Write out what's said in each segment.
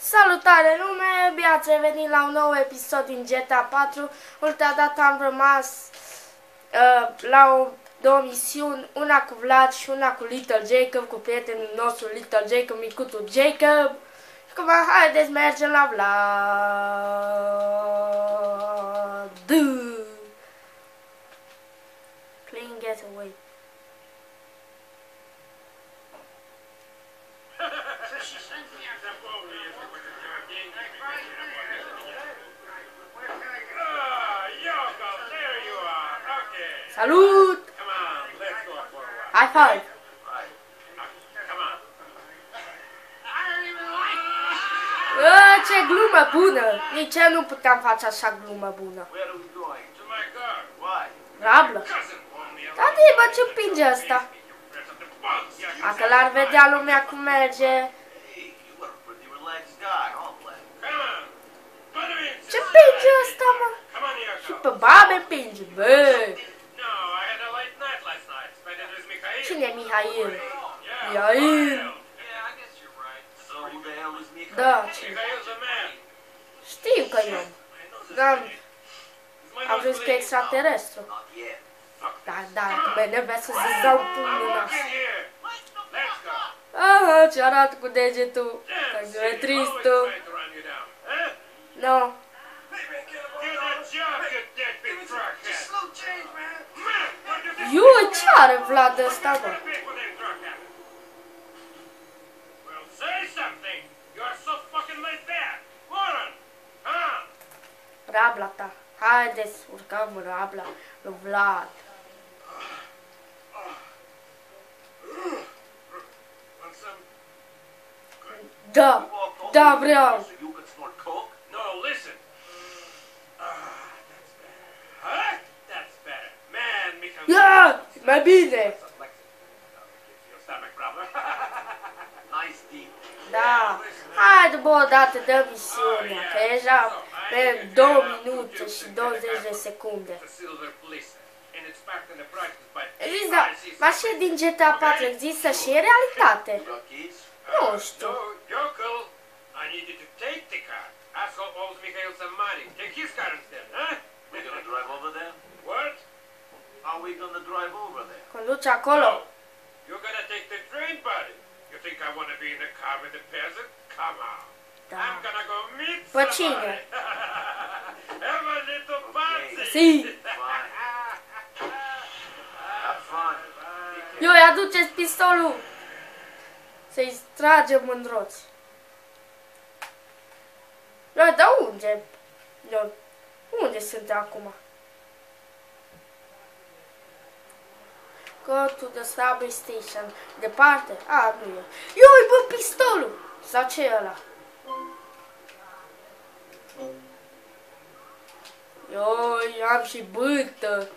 Salutare lume, bine ați revenit la un nou episod din GTA 4. Ultima dată am rămas la două misiuni, una cu Vlad și una cu Little Jacob, cu prietenul nostru Little Jacob, micutul Jacob. Și acum haideți mergem la Vlad. Clean getaway. Salut! High five! Ce glumă bună! Nici eu nu puteam face așa glumă bună. Rablă? Tati, bă, ce împinge ăsta? Dacă l-ar vedea lumea cum merge... Ce împinge ăsta, mă? Și pe babe împinge, bă! Cine e Mihail? Mihail! Da, cine? Știu că eu. Am zis că e extraterestru. Da, că mă nevesc să-ți dau pumnul în nas. Aha, ce arată cu degetul. Că e tristul. No. Iui, ce are Vlad ăsta, bă? Rabla ta. Haideți, urcăm în rabla lui Vlad. Da, da, vreau. Ia, mai bine. Da, haide bă, odată dă misiunea, că deja pe 2 minute și 20 de secunde. Există, mașina din GTA 4 există și în realitate. Nu știu. Conduce acolo. Da. Pe cine? Si. Ioi, aduceți pistolul. Să-i tragem în roți. Ioi, dar unde? Ioi, unde sunt acum? Go to the subway station. Departe? A, nu e. Ioi, bă, pistolul! Sau ce e ăla? Ioi, am și bâtă.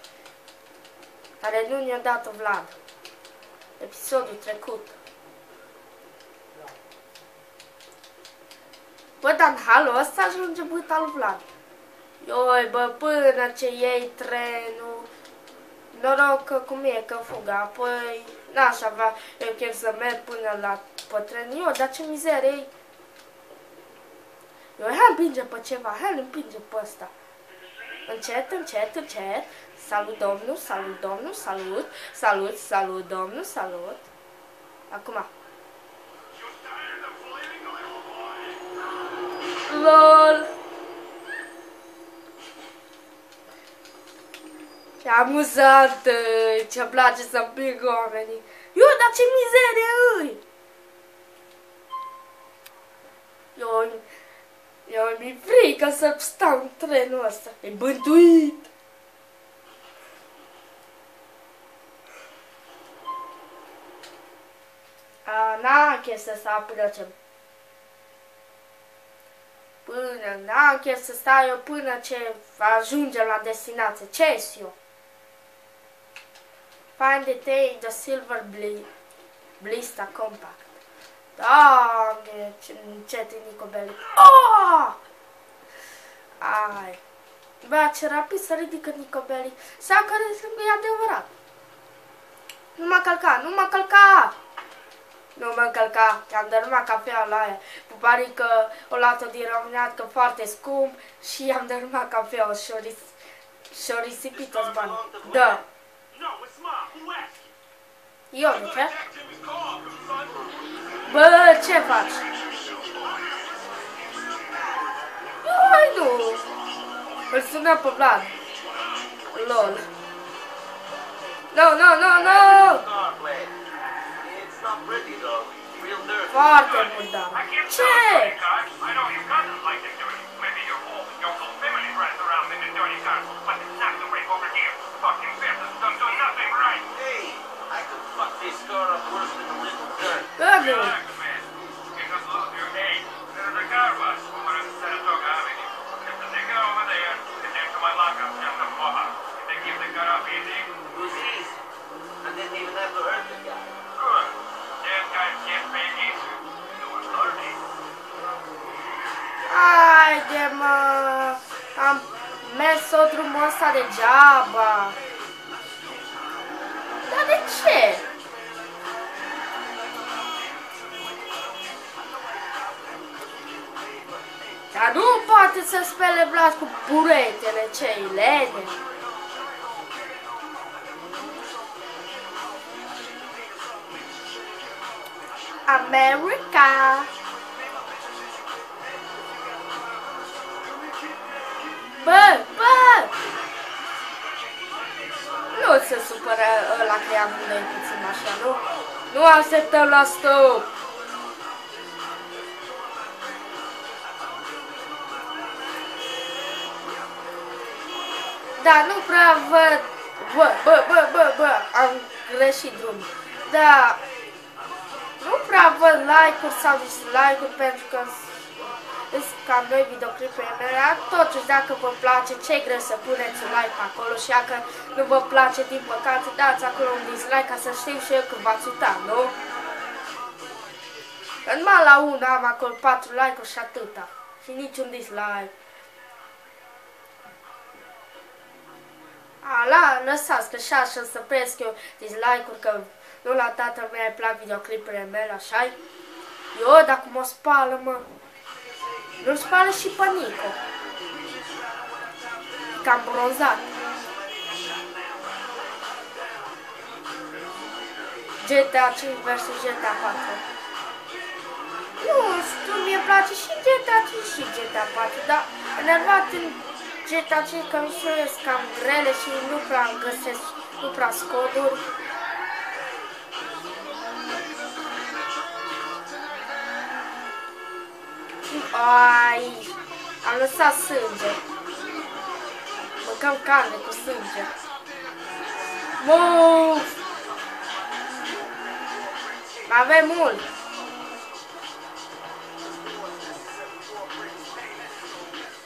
Care nu ne-a dat-o Vlad. Episodul trecut. Bă, dar în halul ăsta ajunge bâta lui Vlad. Ioi, bă, până ce iei trenul. Noroc că cum e, că fugă, apoi n-aș avea eu chef să merg până la pătren. Eu, dar ce mizerie. Eu, hai împinge pe ceva, hai împinge pe ăsta. Încet, încet, încet. Salut domnul, salut domnul, salut, salut, salut domnul, salut. Acum. LOL. Ce amuzant, ce-mi place să împing oamenii. Eu, dar ce mizerie îi! Eu mi-e frică să stau în trenul ăsta. E bântuit! N-am chef să stau până ce... N-am chef să stau eu până ce ajungem la destinație. Ce-s eu? Find the silver blister compact. Doamne, ce încet e Nicobelli. Oh! Ai. Bă, ce rapid să ridică Nicobelli. Sau că e adevărat. Nu m-a călcat, nu m-a călcat! Nu mă încălca, că am dărâmat cafea la aia. Puparică o luat-o din românească foarte scump și i-am dărâmat cafea și-o risipit toți banii. Da. Eu, de ce? Bă, ce faci? Hai, nu! Îl sună pe Vlad. LOL. No! Foarte murdar. Ce? Haide, mă! Am mers tot drumul ăsta degeaba. Dar de ce? Dar nu poate să spele Vlad cu buretele cei lene. America! Bă! Nu se supără ăla că i-am noi puțin așa, nu? Nu așteptăm la stop! Da, nu prea văd... Bă, am greșit drumul. Da, nu prea văd like-uri sau dislike-uri pentru că sunt cam noi videoclipuri mele. Totuși, dacă vă place, ce greu să puneți un like acolo și dacă nu vă place, din păcate, dați acolo un dislike ca să știu și eu că v-ați uitat, nu? Numai la una am acolo 4 like-uri și atâta. Și niciun dislike. Lăsați că și așa să presc eu dislike-uri, că nu la tatăl meu îi plac videoclipurile mele, așa-i? Eu, dacă mă spală, mă, nu-l spală și pe Nico. Cam bronzat. GTA 5 versus GTA 4. Nu știu, mie place și GTA 5 și GTA 4, dar enervat în GTA 5 că misiunile sunt cam grele și nu prea găsesc, nu prea scoduri. Ai, am lăsat sânge. Mâncăm carne cu sânge. Move! Mai avem mult.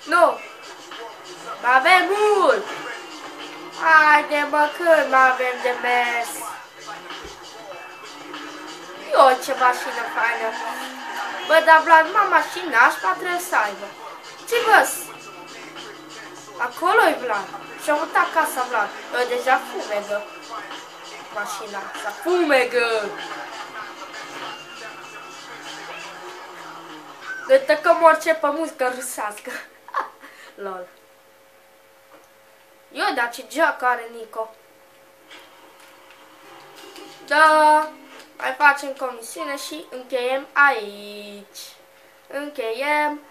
Nu! Mai avem mult! Haide, mă, când mai avem de mers? Eu, ce mașină faină! Bă, dar Vlad, numai mașini nașpa trebuie să aibă. Ce văs? Acolo-i Vlad. Și-a mutat casa Vlad. Eu deja fumegă. Mașina asta. Fumegă! Ne tăcăm orice pe muzică rusească. Lol. Eu, dar ce geacă are Nico. Da. Mai facem comisiune și încheiem aici. Încheiem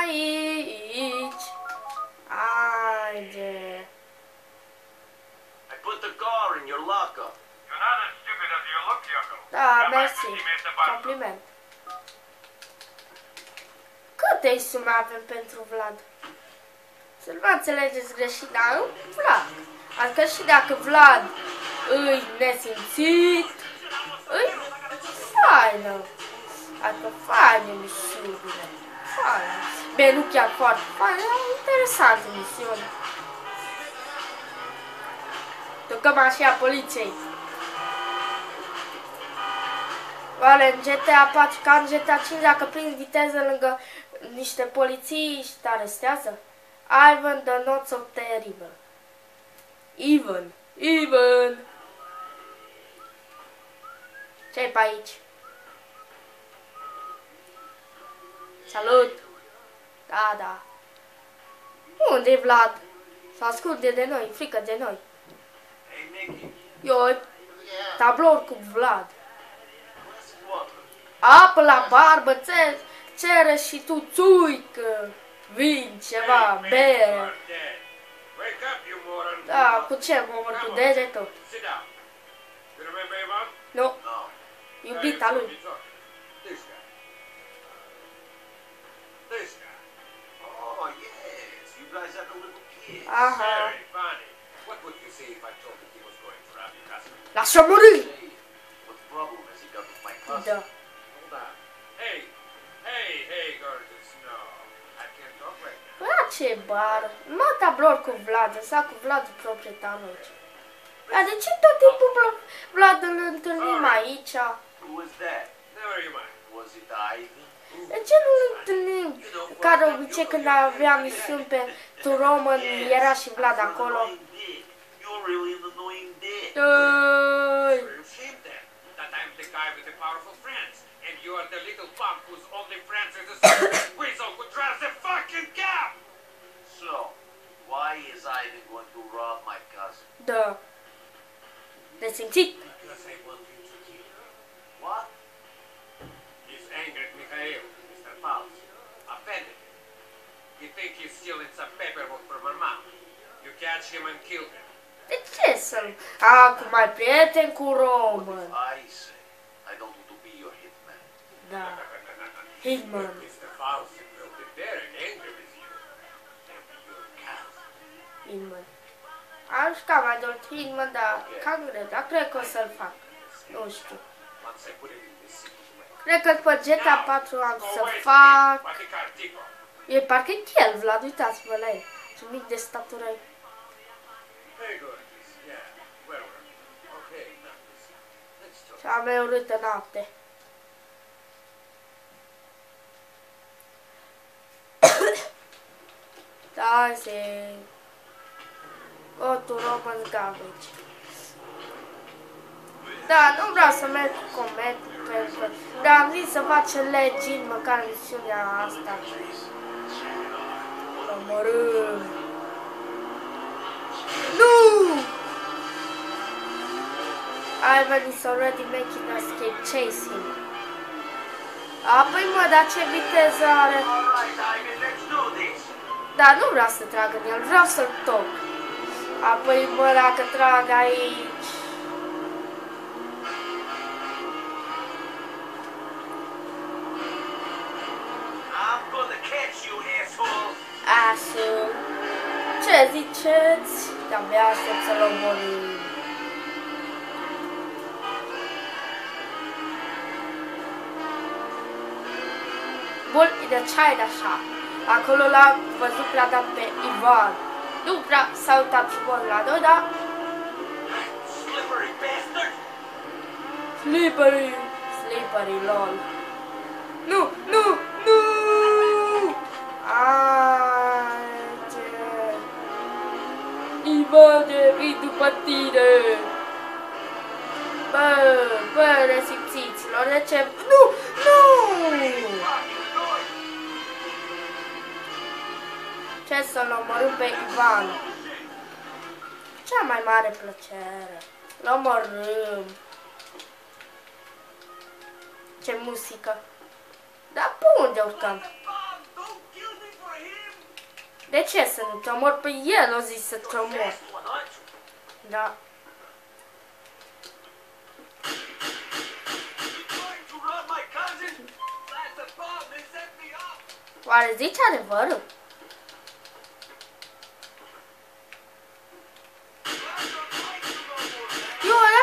aici. Haide. Da, mersi. Compliment. Câte sume avem pentru Vlad? Să nu înțelegeți greșit, dar Vlad. Adică și dacă Vlad îi nesimțit, îi faină. Adică faină misiunile. Faină. Bine, nu chiar foarte faină, dar interesantă misiune. Tocăm așa poliției. Oare în GTA 4 ca în GTA 5 dacă prinzi viteză lângă niște poliții și te arestează? Ivan the not so terrible. Even. Ce-ai pe aici? Salut! Da, da. Unde e Vlad? S-a ascunde de noi, frică de noi. Eu, tablou cu Vlad. Apă la barbă, cere și tu țuică, vin, ceva, bere. Da, cu ce mă cu degetul? Nu. Iubita lui. Aha. Lasă-o muri! Da. Ce bar? Nu tablor cu Vlad, sa cu Vlad proprietarul aici. Dar de ce tot timpul Vlad îl întâlnim aici? De ce nu îl întâlnim? Ca de obicei când aveam misiuni pe Roman, era și Vlad acolo. Da. De simțit. De ce să-l... Acum ai prieten cu Roman. Da. Hitman. Hitman. Am jucat mai mult Hitman, dar cam greu, dar cred că o să-l fac. Nu știu. Cred că după GTA 4 am să fac... E parcă e el, Vlad, uitați-vă la el. Ce mic de statură e. Cea mai urâtă noapte. Dancing. Go to Roman's garbage. Da, nu vreau să merg cu comet, pentru că... Dar am zis să facem legend măcar misiunea asta. Omorâm. Nu! Ivan is already making us escape chasing. Apoi mă, dar ce viteză are? Da, nu vreau să trag în el, vreau să-l toc. Apoi mă, dacă trag aici... Asul. Ce ziceți? De-abia aștept să-l omorâm. Bun, de China Shop. Acolo l-am văzut prea dat pe Ivan. Nu prea s-a uitat frumos la noi, dar... Slippery, lol. Nu! Ivane, vin după tine! Bă, nesimțiților, de ce... Nu! Ce să-l omorâm pe Ivan? Cea mai mare plăcere. L omorâm. Ce muzică. Dar pe unde urcăm? De ce să nu te omor pe el? O zis să te omor. Da. Oare zici adevărul?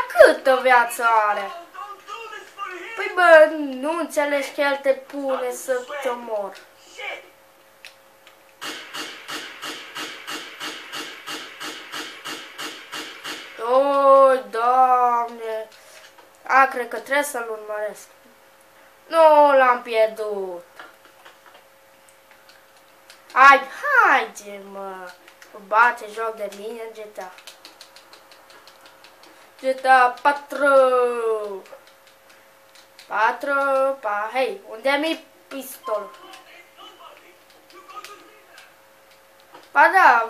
Câtă viață are? Păi bă, nu înțelegi că el te pune să te omor. O, Doamne! Cred că trebuie să-l urmăresc. Nu, l-am pierdut. Haide, mă! Bate joc de mine GTA. GTA 4. 4, hei, unde-mi pistolul? Ba da,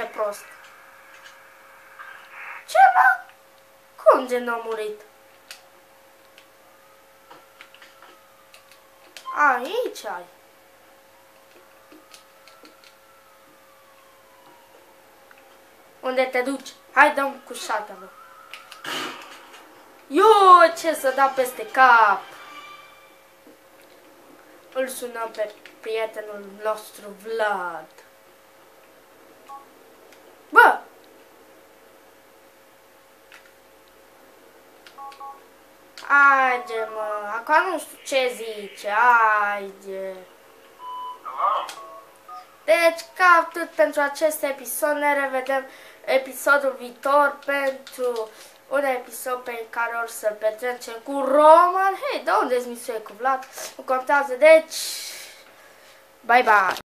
ce prost. Ce, mă? Cum de n-a murit? Aici ai. Unde te duci? Hai, dăm cu shotgun. Eu, ce să dau peste cap? Îl sunăm pe prietenul nostru Vlad. Bă! Haide, mă, acum nu știu ce zice, haide. Deci, ca atât pentru acest episod, ne revedem episodul viitor pentru un episod pe care or să-l petrecem cu Roman. Hei, de unde-ți misiune cu Vlad? Nu contează, deci, bye bye!